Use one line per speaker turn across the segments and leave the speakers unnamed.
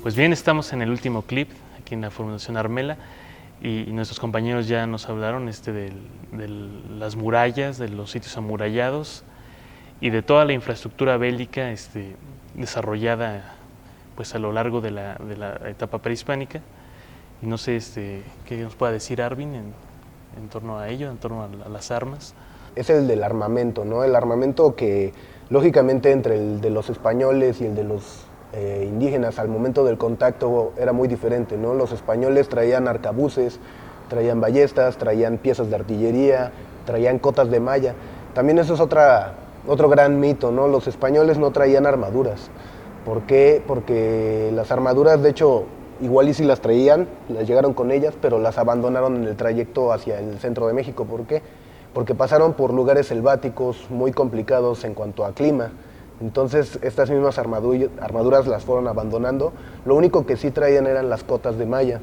Pues bien, estamos en el último clip aquí en la Fundación Armela y nuestros compañeros ya nos hablaron de las murallas, de los sitios amurallados y de toda la infraestructura bélica desarrollada pues a lo largo de la etapa prehispánica. Y no sé qué nos pueda decir Arvin en torno a ello, en torno a las armas.
Es el del armamento, ¿no? El armamento que lógicamente entre el de los españoles y el de los indígenas al momento del contacto era muy diferente, ¿no? Los españoles traían arcabuces, traían ballestas, traían piezas de artillería, traían cotas de malla. También eso es otro gran mito, ¿no? Los españoles no traían armaduras. ¿Por qué? Porque las armaduras, de hecho, igual y si las traían, las llegaron con ellas, pero las abandonaron en el trayecto hacia el centro de México. ¿Por qué? Porque pasaron por lugares selváticos muy complicados en cuanto a clima. Entonces estas mismas armaduras las fueron abandonando. Lo único que sí traían eran las cotas de malla.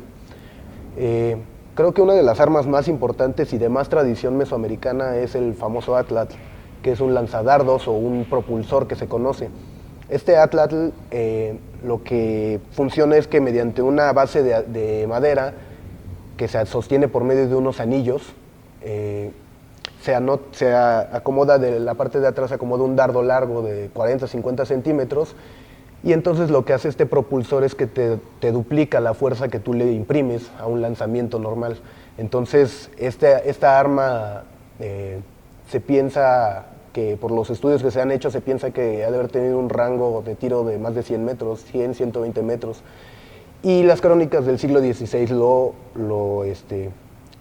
Creo que una de las armas más importantes y de más tradición mesoamericana es el famoso atlatl, que es un lanzadardos o un propulsor que se conoce. Este atlatl lo que funciona es que mediante una base de madera que se sostiene por medio de unos anillos, se acomoda de la parte de atrás, se acomoda un dardo largo de 40-50 centímetros, y entonces lo que hace este propulsor es que te duplica la fuerza que tú le imprimes a un lanzamiento normal. Entonces esta arma se piensa que por los estudios que se han hecho se piensa que ha de haber tenido un rango de tiro de más de 100 metros, 100, 120 metros, y las crónicas del siglo XVI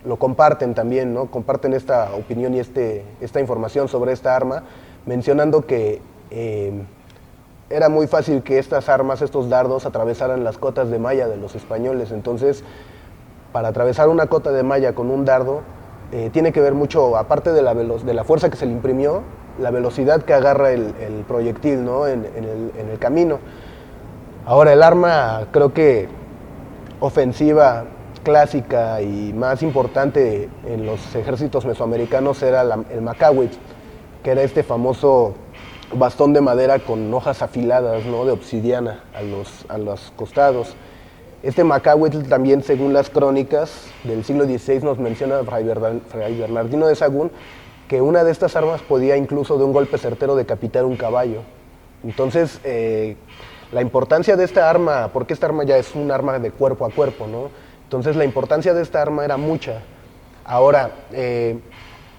lo comparten también, ¿no? Comparten esta opinión y esta información sobre esta arma, mencionando que era muy fácil que estas armas, estos dardos, atravesaran las cotas de malla de los españoles. Entonces, para atravesar una cota de malla con un dardo, tiene que ver mucho, aparte de la fuerza que se le imprimió, la velocidad que agarra el proyectil, ¿no? en el camino. Ahora, el arma, creo que ofensiva, clásica y más importante en los ejércitos mesoamericanos era el macahuitl, que era este famoso bastón de madera con hojas afiladas, ¿no? De obsidiana a los costados. Este macahuitl también, según las crónicas del siglo XVI, nos menciona Fray Bernardino de Sahagún, que una de estas armas podía incluso de un golpe certero decapitar un caballo. Entonces, la importancia de esta arma, porque esta arma ya es un arma de cuerpo a cuerpo, ¿no? Entonces la importancia de esta arma era mucha. Ahora,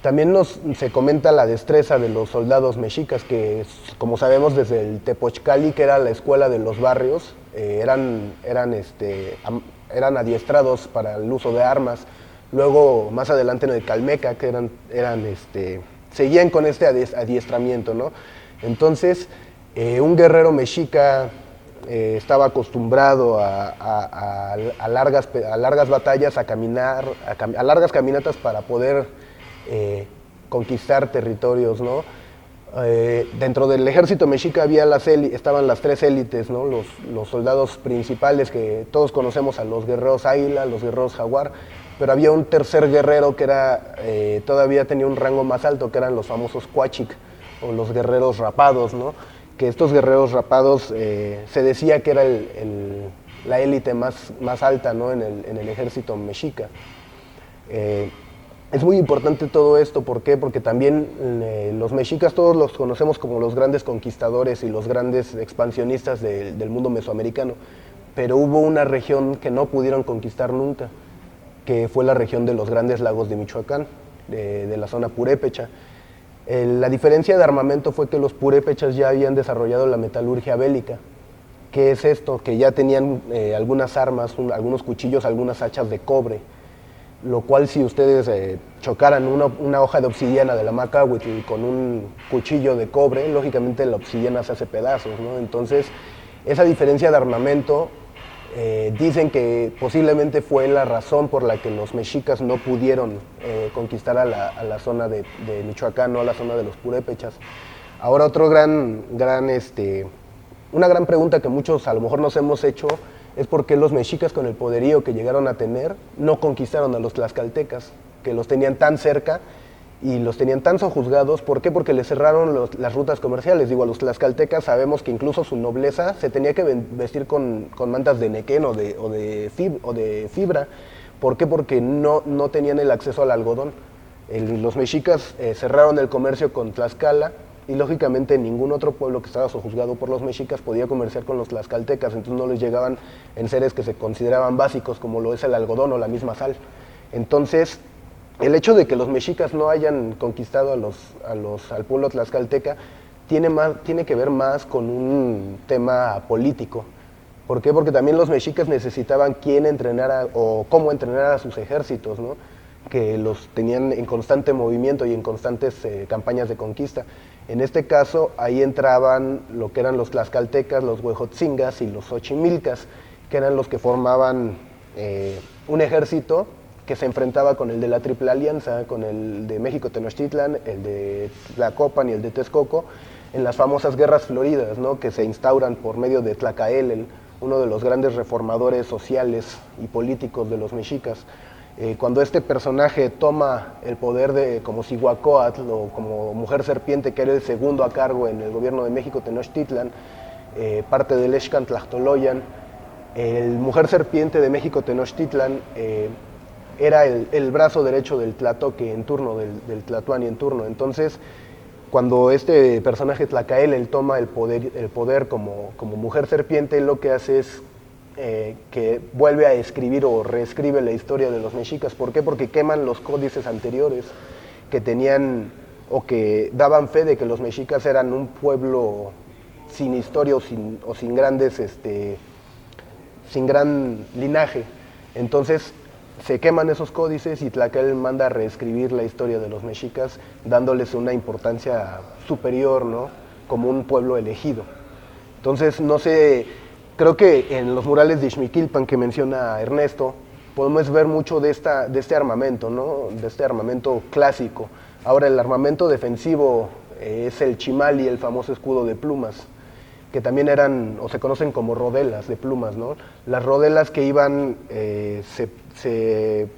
también se comenta la destreza de los soldados mexicas, que como sabemos desde el Tepochcali, que era la escuela de los barrios, eran adiestrados para el uso de armas. Luego, más adelante en el Calmeca, que seguían con este adiestramiento, ¿no? Entonces, un guerrero mexica estaba acostumbrado a largas batallas, a largas caminatas para poder conquistar territorios, ¿no? Dentro del ejército mexica estaban las tres élites, ¿no? Los soldados principales, que todos conocemos, a los guerreros águila, los guerreros jaguar, pero había un tercer guerrero que todavía tenía un rango más alto, que eran los famosos cuachic, o los guerreros rapados, ¿no? Que estos guerreros rapados se decía que era la élite más alta, ¿no? en el ejército mexica. Es muy importante todo esto, ¿por qué? Porque también los mexicas todos los conocemos como los grandes conquistadores y los grandes expansionistas del mundo mesoamericano, pero hubo una región que no pudieron conquistar nunca, que fue la región de los Grandes Lagos de Michoacán, de la zona purépecha. La diferencia de armamento fue que los purépechas ya habían desarrollado la metalurgia bélica. ¿Qué es esto? Que ya tenían algunas armas, algunos cuchillos, algunas hachas de cobre, lo cual si ustedes chocaran una hoja de obsidiana de la macahuitl con un cuchillo de cobre, lógicamente la obsidiana se hace pedazos, ¿no? Entonces, esa diferencia de armamento dicen que posiblemente fue la razón por la que los mexicas no pudieron conquistar a la zona de Michoacán, no a la zona de los purépechas. Ahora una gran pregunta que muchos a lo mejor nos hemos hecho es por qué los mexicas, con el poderío que llegaron a tener, no conquistaron a los tlaxcaltecas, que los tenían tan cerca y los tenían tan sojuzgados. ¿Por qué? Porque les cerraron las rutas comerciales. Digo, a los tlaxcaltecas sabemos que incluso su nobleza se tenía que vestir con mantas de nequén o de fibra. ¿Por qué? Porque no tenían el acceso al algodón. Los mexicas cerraron el comercio con Tlaxcala, y lógicamente ningún otro pueblo que estaba sojuzgado por los mexicas podía comerciar con los tlaxcaltecas, entonces no les llegaban enseres que se consideraban básicos, como lo es el algodón o la misma sal. Entonces, el hecho de que los mexicas no hayan conquistado al pueblo tlaxcalteca tiene que ver más con un tema político. ¿Por qué? Porque también los mexicas necesitaban quién entrenara o cómo entrenar a sus ejércitos, ¿no? Que los tenían en constante movimiento y en constantes campañas de conquista. En este caso, ahí entraban lo que eran los tlaxcaltecas, los huejotzingas y los xochimilcas, que eran los que formaban un ejército que se enfrentaba con el de la Triple Alianza, con el de México-Tenochtitlan, el de Tlacopan y el de Texcoco, en las famosas guerras floridas, ¿no? Que se instauran por medio de Tlacaelel, uno de los grandes reformadores sociales y políticos de los mexicas. Cuando este personaje toma el poder como Cihuacóatl o como mujer serpiente, que era el segundo a cargo en el gobierno de México Tenochtitlan, parte del Excan Tlachtoloyan, el mujer serpiente de México Tenochtitlan era el brazo derecho del Tlatoque en turno, del Tlatoani en turno. Entonces, cuando este personaje Tlacaelel toma el poder como mujer serpiente, lo que hace es que vuelve a escribir o reescribe la historia de los mexicas. ¿Por qué? Porque queman los códices anteriores que tenían o que daban fe de que los mexicas eran un pueblo sin historia o sin gran linaje. Entonces se queman esos códices y Tlacaelel manda a reescribir la historia de los mexicas, dándoles una importancia superior, ¿no? Como un pueblo elegido. Entonces, no sé, creo que en los murales de Ixmiquilpan que menciona Ernesto, podemos ver mucho de este armamento, ¿no? De este armamento clásico. Ahora, el armamento defensivo es el chimal, el famoso escudo de plumas, que también eran, o se conocen como rodelas de plumas, ¿no? Las rodelas que iban,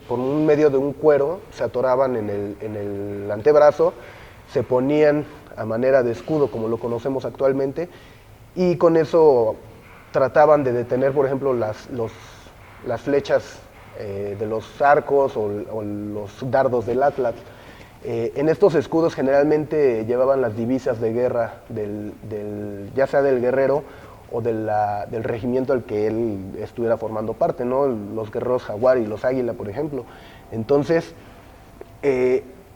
por un medio de un cuero, se atoraban en el antebrazo, se ponían a manera de escudo, como lo conocemos actualmente, y con eso trataban de detener, por ejemplo, las flechas de los arcos o los dardos del Atlatl. En estos escudos generalmente llevaban las divisas de guerra ya sea del guerrero o del regimiento al que él estuviera formando parte, ¿no? Los guerreros jaguar y los águila, por ejemplo. Entonces,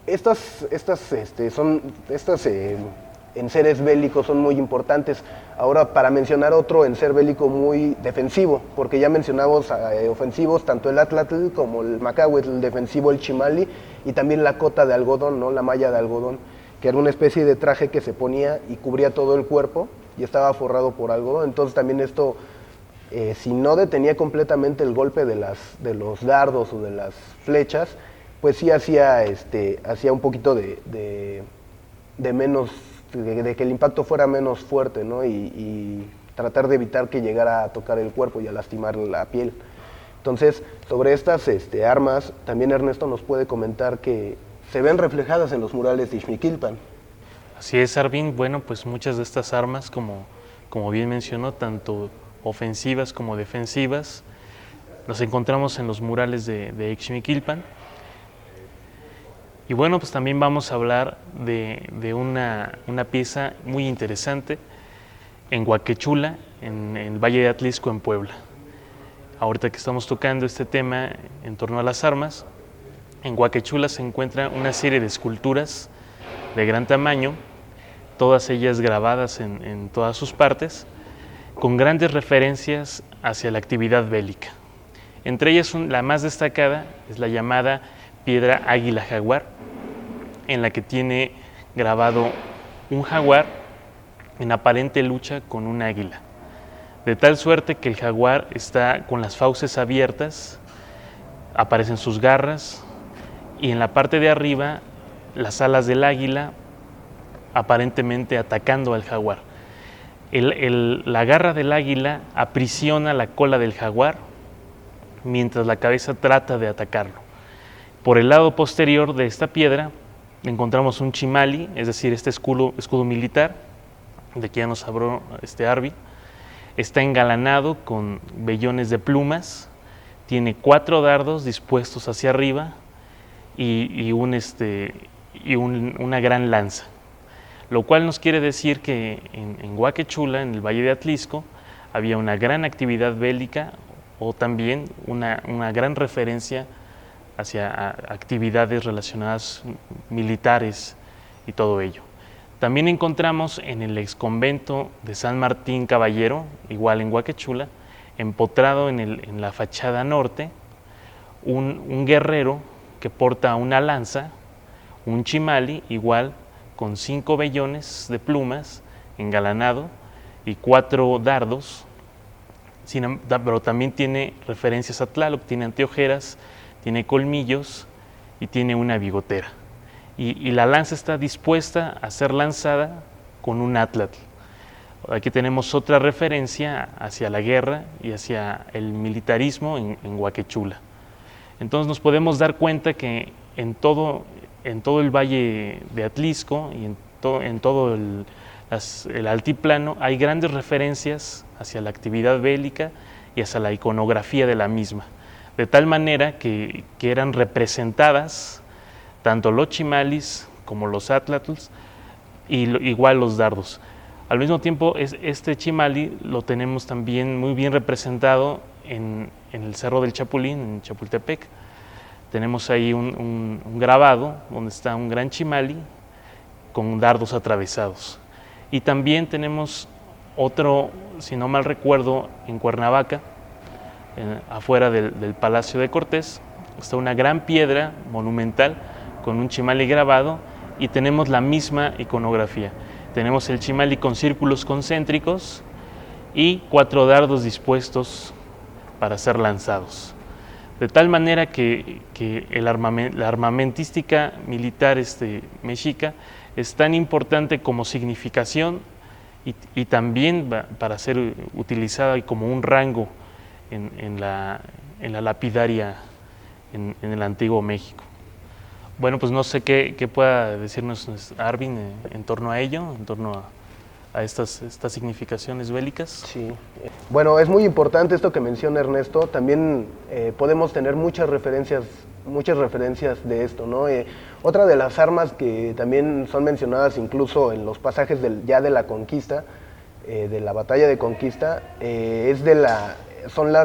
estas enseres bélicos son muy importantes. Ahora, para mencionar otro enser bélico muy defensivo, porque ya mencionamos ofensivos, tanto el Atlatl como el Macahuetl, el defensivo el Chimali, y también la cota de algodón, ¿no? La malla de algodón, que era una especie de traje que se ponía y cubría todo el cuerpo y estaba forrado por algodón. Entonces también esto, si no detenía completamente el golpe de los dardos o de las flechas, pues sí hacía un poquito de que el impacto fuera menos fuerte, ¿no? Y tratar de evitar que llegara a tocar el cuerpo y a lastimar la piel. Entonces, sobre estas armas, también Ernesto nos puede comentar que se ven reflejadas en los murales de Ixmiquilpan.
Así es, Arvin. Bueno, pues muchas de estas armas, como bien mencionó, tanto ofensivas como defensivas, nos encontramos en los murales de Ixmiquilpan. Y bueno, pues también vamos a hablar de una pieza muy interesante en Huaquechula, en el Valle de Atlisco, en Puebla. Ahorita que estamos tocando este tema en torno a las armas, en Huaquechula se encuentra una serie de esculturas de gran tamaño, todas ellas grabadas en todas sus partes, con grandes referencias hacia la actividad bélica. Entre ellas, la más destacada es la llamada piedra águila jaguar, en la que tiene grabado un jaguar en aparente lucha con un águila, de tal suerte que el jaguar está con las fauces abiertas, aparecen sus garras, y en la parte de arriba las alas del águila aparentemente atacando al jaguar. La garra del águila aprisiona la cola del jaguar, mientras la cabeza trata de atacarlo. Por el lado posterior de esta piedra encontramos un chimali, es decir, este escudo militar, de que ya nos habló Arvi. Está engalanado con vellones de plumas, tiene 4 dardos dispuestos hacia arriba y una gran lanza, lo cual nos quiere decir que en Huacachula, en el Valle de Atlisco, había una gran actividad bélica o también una gran referencia hacia actividades relacionadas militares y todo ello. También encontramos en el exconvento de San Martín Caballero, igual en Huacachula, empotrado en la fachada norte, un guerrero que porta una lanza, un chimali, igual con 5 vellones de plumas, engalanado, y 4 dardos, pero también tiene referencias a Tlaloc, tiene anteojeras, tiene colmillos y tiene una bigotera. Y la lanza está dispuesta a ser lanzada con un atlatl. Aquí tenemos otra referencia hacia la guerra y hacia el militarismo en Huacachula. Entonces nos podemos dar cuenta que en todo el Valle de Atlisco y en todo el altiplano hay grandes referencias hacia la actividad bélica y hacia la iconografía de la misma, de tal manera que eran representadas tanto los chimalis como los atlatls y igual los dardos. Al mismo tiempo, este chimali lo tenemos también muy bien representado en el Cerro del Chapulín, en Chapultepec. Tenemos ahí un grabado donde está un gran chimali con dardos atravesados. Y también tenemos otro, si no mal recuerdo, en Cuernavaca, afuera del Palacio de Cortés, está una gran piedra monumental con un chimali grabado y tenemos la misma iconografía. Tenemos el chimali con círculos concéntricos y 4 dardos dispuestos para ser lanzados. De tal manera que la armamentística militar mexica es tan importante como significación y también para ser utilizada como un rango en la lapidaria en el antiguo México. Bueno, pues no sé qué pueda decirnos Arvin en torno a ello, en torno a estas significaciones bélicas.
Sí. Bueno, es muy importante esto que menciona Ernesto. También podemos tener muchas referencias de esto, ¿no? Otra de las armas que también son mencionadas incluso en los pasajes ya de la conquista, de la batalla de conquista, son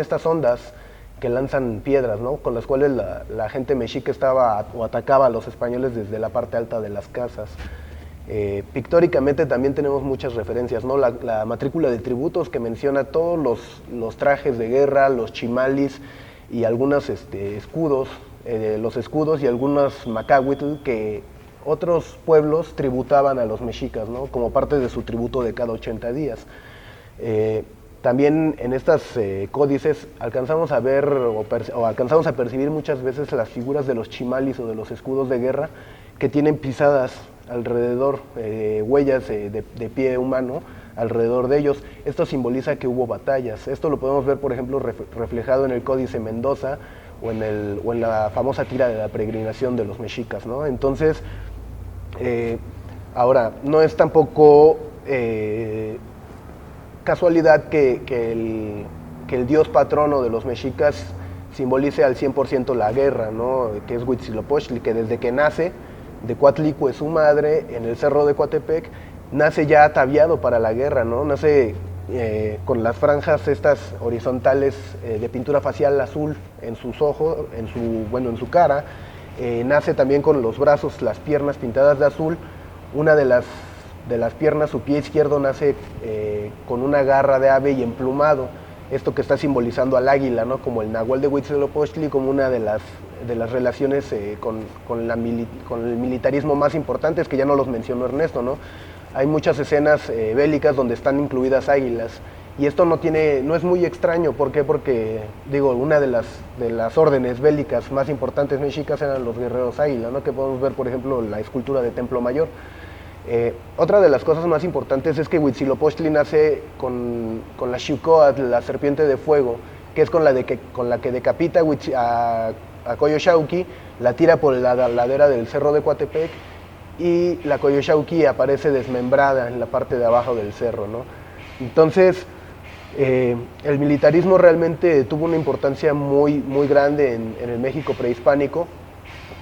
estas ondas que lanzan piedras, ¿no? Con las cuales la gente mexica atacaba a los españoles desde la parte alta de las casas. Pictóricamente también tenemos muchas referencias, ¿no? La matrícula de tributos que menciona todos los trajes de guerra, los chimalis y algunos escudos, los escudos y algunos macahuitl que otros pueblos tributaban a los mexicas, ¿no? Como parte de su tributo de cada 80 días. También en estas códices alcanzamos a ver o alcanzamos a percibir muchas veces las figuras de los chimalis o de los escudos de guerra que tienen pisadas alrededor, huellas de pie humano alrededor de ellos. Esto simboliza que hubo batallas. Esto lo podemos ver, por ejemplo, reflejado en el Códice Mendoza o en la famosa tira de la peregrinación de los mexicas, ¿no? Entonces, ahora, no es tampoco casualidad que el dios patrono de los mexicas simbolice al 100% la guerra, ¿no? Que es Huitzilopochtli, que desde que nace de Coatlicue, su madre, en el cerro de Coatepec, nace ya ataviado para la guerra, ¿no? Nace con las franjas estas horizontales de pintura facial azul en sus ojos, en su cara, nace también con los brazos, las piernas pintadas de azul. Una de las piernas, su pie izquierdo, nace con una garra de ave y emplumado, esto que está simbolizando al águila, ¿no? Como el nahual de Huitzilopochtli, como una de las relaciones con el militarismo más importantes, que ya no los mencionó Ernesto, ¿no? Hay muchas escenas bélicas donde están incluidas águilas, y esto no es muy extraño. ¿Por qué? Porque, una de las órdenes bélicas más importantes mexicas eran los guerreros águila, ¿no? Que podemos ver, por ejemplo, la escultura de Templo Mayor. Otra de las cosas más importantes es que Huitzilopochtli nace con la Xiuhcoatl, la serpiente de fuego, que es con la que decapita a Coyolxauhqui, la tira por la ladera del Cerro de Coatepec y la Coyolxauhqui aparece desmembrada en la parte de abajo del cerro, ¿no? Entonces, el militarismo realmente tuvo una importancia muy en el México prehispánico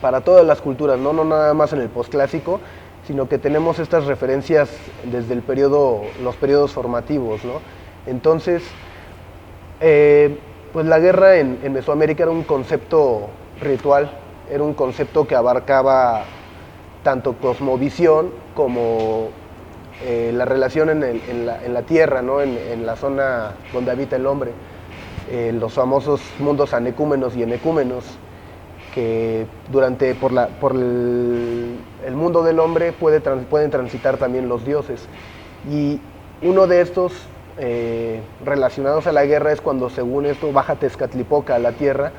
para todas las culturas, no nada más en el posclásico, sino que tenemos estas referencias desde los periodos formativos, ¿no? Entonces, pues la guerra en Mesoamérica era un concepto ritual, era un concepto que abarcaba tanto cosmovisión como la relación en la tierra, ¿no? en la zona donde habita el hombre, los famosos mundos anecúmenos y enecúmenos, que por el mundo del hombre pueden transitar también los dioses. Y uno de estos relacionados a la guerra es cuando, según esto, baja Tezcatlipoca a la tierra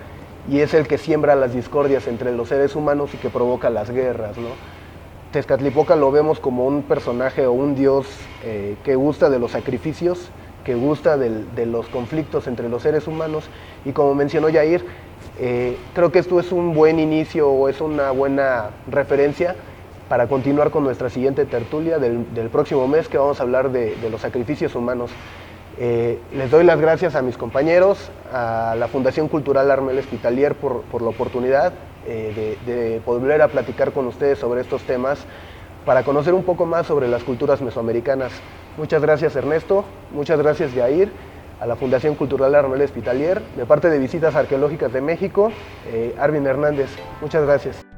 y es el que siembra las discordias entre los seres humanos y que provoca las guerras, ¿no? Tezcatlipoca lo vemos como un personaje o un dios que gusta de los sacrificios, que gusta de los conflictos entre los seres humanos, y como mencionó Yair, creo que esto es un buen inicio o es una buena referencia para continuar con nuestra siguiente tertulia del próximo mes, que vamos a hablar de los sacrificios humanos. Les doy las gracias a mis compañeros, a la Fundación Cultural Armeles Pitalier por la oportunidad de volver a platicar con ustedes sobre estos temas para conocer un poco más sobre las culturas mesoamericanas. Muchas gracias, Ernesto, muchas gracias, Yair, a la Fundación Cultural Armeles Pitalier. De parte de Visitas Arqueológicas de México, Arvin Hernández, muchas gracias.